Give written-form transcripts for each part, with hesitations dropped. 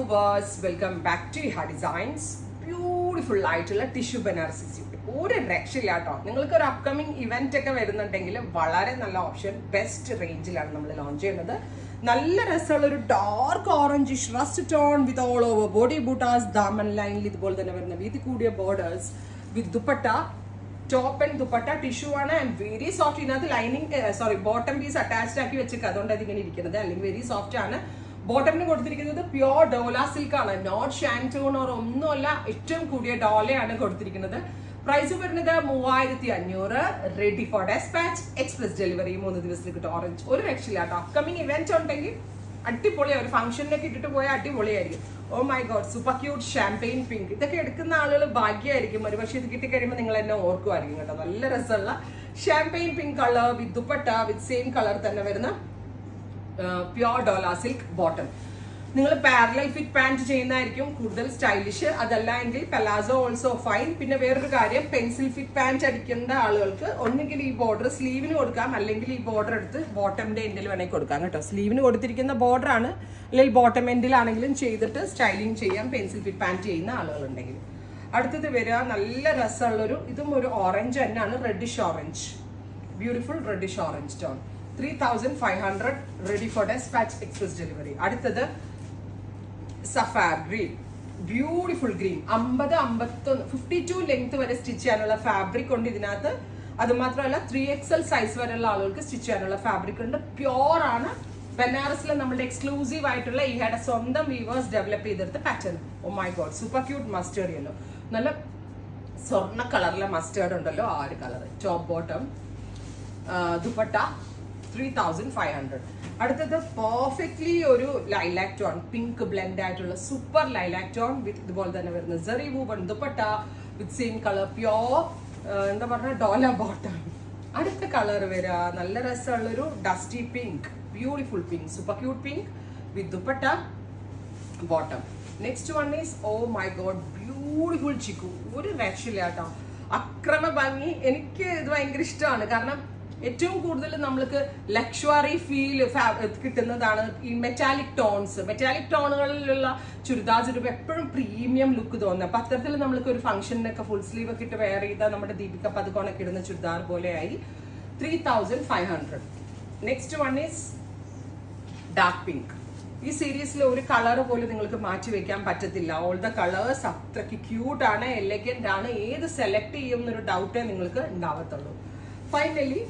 viewers, welcome back to Iha Designs. Beautiful ആയിട്ടുള്ള tissue Banarasi suit. ഒരു രക്ഷയില്ല കേട്ടോ. നിങ്ങൾക്ക് ഒരു അപ്കമിംഗ് ഇവന്റ് ഒക്കെ വരുന്നുണ്ടെങ്കിൽ വളരെ നല്ല ഓപ്ഷൻ, ബെസ്റ്റ് റേഞ്ചിലാണ് നമ്മൾ ലോഞ്ച് ചെയ്യുന്നത്. നല്ല രസമുള്ള ഒരു dark orangish rust tone with all over body ബൂട്ടാസ്, ദാമൻ ലൈനിൽ ഇതുപോലെ തന്നെ വരുന്ന വീതി കൂടിയ borders with dupatta. Top and dupatta tissue ആണ് ആൻഡ് വെരി സോഫ്റ്റ്. ഇതിനകത്ത് ലൈനിങ് ബോട്ടം പീസ് അറ്റാച്ച്ഡ് ആക്കി വെച്ചേക്കുക, അതുകൊണ്ട് അതിങ്ങനെ ഇരിക്കുന്നത്. അല്ലെങ്കിൽ വെരി സോഫ്റ്റ് ആണ്. ബോട്ടമിന് കൊടുത്തിരിക്കുന്നത് പ്യോർ ഡോല സിൽക്ക് ആണ്, നോട്ട് ഷാൻറ്റൂൺ ഓർ ഒന്നുമല്ല, ഏറ്റവും കൂടിയ ഡോലയാണ് കൊടുത്തിരിക്കുന്നത്. പ്രൈസ് വരുന്നത് 3500. Ready for dispatch, express delivery 3 ദിവസത്തേക്ക് കിട്ടും. ഓറഞ്ച് ഒരു രക്ഷയില്ല കേട്ടോ. അപ്കമിങ് ഇവന്റ് ഉണ്ടെങ്കിൽ അടിപൊളിയാണ്. ഒരു ഫംഗ്ഷനിലേക്ക് ഇട്ടിട്ട് പോയാൽ അടിപൊളിയായിരിക്കും. Oh my God, super cute champagne pink. ഇതൊക്കെ എടുക്കുന്ന ആളുകൾ ഭാഗ്യമായിരിക്കും. ഒരു പക്ഷേ ഇത് കിട്ടിക്കഴിയുമ്പോൾ നിങ്ങൾ എന്നെ ഓർക്കുമായിരിക്കും കേട്ടോ. നല്ല രസമുള്ള champagne pink colour with dupatta with same colour തന്നെ വരുന്ന പ്യോർ ഡോല സിൽക്ക് ബോട്ടം. നിങ്ങൾ പാരലൽ ഫിറ്റ് പാന്റ് ചെയ്യുന്നതായിരിക്കും കൂടുതൽ സ്റ്റൈലിഷ്. അതല്ല എങ്കിൽ പെലാസോ ഓൾസോ ഫൈൻ. പിന്നെ വേറൊരു കാര്യം, പെൻസിൽ ഫിറ്റ് പാന്റ് അടിക്കേണ്ട ആളുകൾക്ക് ഒന്നുകിൽ ഈ ബോർഡർ സ്ലീവിന് കൊടുക്കാം, അല്ലെങ്കിൽ ഈ ബോർഡർ എടുത്ത് ബോട്ടമിന്റെ എൻഡിൽ വേണമെങ്കിൽ കൊടുക്കാം കേട്ടോ. സ്ലീവിന് കൊടുത്തിരിക്കുന്ന ബോർഡർ ആണ്, അല്ലെങ്കിൽ ബോട്ടം എൻഡിലാണെങ്കിലും ചെയ്തിട്ട് സ്റ്റൈലിംഗ് ചെയ്യാം പെൻസിൽ ഫിറ്റ് പാന്റ് ചെയ്യുന്ന ആളുകളുണ്ടെങ്കിൽ. അടുത്തത് വരിക നല്ല രസമുള്ളൊരു, ഇതും ഒരു ഓറഞ്ച് തന്നെയാണ്, reddish orange. Beautiful reddish orange tone. 3500. Ready for dispatch, express delivery. അടുത്തത് സഫാർ ഗ്രീൻ, ബ്യൂട്ടിഫുൾ ഗ്രീൻ. 52 ലെങ്ത് വരെ സ്റ്റിച്ച് ചെയ്യാനുള്ള ഫാബ്രിക് ഉണ്ട് ഇതിനകത്ത്. അത് മാത്രമല്ല 3XL സൈസ് വരെയുള്ള ആളുകൾക്ക് സ്റ്റിച്ച് ചെയ്യാനുള്ള ഫാബ്രിക് ഉണ്ട്. പ്യോർ ആണ്. ബനാറസിലെ നമ്മുടെ എക്സ്ക്ലൂസീവ് ആയിട്ടുള്ള ഇഹയുടെ സ്വന്തം വീവേഴ്സ് ഡെവലപ്പ് ചെയ്തെടുത്ത pattern. Oh my God, super cute mustard yellow. നല്ല സ്വർണ്ണ കളറിലെ മസ്റ്റേർഡ് ഉണ്ടല്ലോ, ആ ഒരു കളർ. Top bottom, dupatta 3500. അടുത്തത് പെർഫെക്റ്റ്ലി ഒരു ലൈലാക് ടോൺ, പിങ്ക് ബ്ലെൻഡ് ആയിട്ടുള്ള സൂപ്പർ ലൈലാക് ടോൺ വിത്ത് ഇതുപോലെ തന്നെ വരുന്ന zari woven dupatta with same colour, pure എന്താ പറഞ്ഞ ഡോല ബോട്ടം. അടുത്ത കളർ വരിക നല്ല രസമുള്ളൊരു dusty pink, beautiful pink, super cute pink with dupatta bottom. Next one is oh my god, beautiful chikoo. ഒരു രക്ഷയില്ല കേട്ടോ, അക്രമ ഭംഗി. എനിക്ക് ഇത് ഭയങ്കര ഇഷ്ടമാണ്. കാരണം ഏറ്റവും കൂടുതൽ നമ്മൾക്ക് ലക്ഷറി ഫീൽ കിട്ടുന്നതാണ് ഈ മെറ്റാലിക് ടോൺസ്. മെറ്റാലിക് ടോണുകളിലുള്ള ചുരിദാർ ചുരുപ്പ് എപ്പോഴും പ്രീമിയം ലുക്ക് തോന്നുന്നത്. അപ്പൊ അത്തരത്തിൽ നമ്മൾക്ക് ഒരു ഫംഗ്ഷനൊക്കെ ഫുൾ സ്ലീവ് ഒക്കെ ഇട്ട് വെയർ ചെയ്താൽ നമ്മുടെ ദീപിക പതുക്കോണൊക്കെ ഇടുന്ന ചുരിദാർ പോലെയായി. 3500. Next one is dark pink. ഈ സീരീസിൽ ഒരു കളർ പോലും നിങ്ങൾക്ക് മാറ്റി വെക്കാൻ പറ്റത്തില്ല. ഓൾ ദ കളേഴ്സ് അത്രയ്ക്ക് ക്യൂട്ട് ആണ്, എലഗന്റ് ആണ്. ഏത് സെലക്ട് ചെയ്യും എന്നൊരു ഡൗട്ടേ നിങ്ങൾക്ക് ഉണ്ടാവത്തുള്ളൂ. ഫൈനലി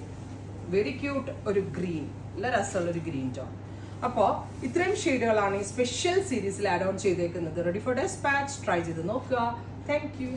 വെരി ക്യൂട്ട് ഒരു ഗ്രീൻ, നല്ല രസമുള്ള ഒരു ഗ്രീൻ ടോൺ. അപ്പോൾ ഇത്രയും ഷെയ്ഡുകളാണ് ഈ സ്പെഷ്യൽ സീരീസിൽ ആഡ് ഓൺ ചെയ്തേക്കുന്നത്. റെഡി ഫോർ ഡെസ്പാച്ച്, ട്രൈ ചെയ്ത് നോക്കുക. Thank you.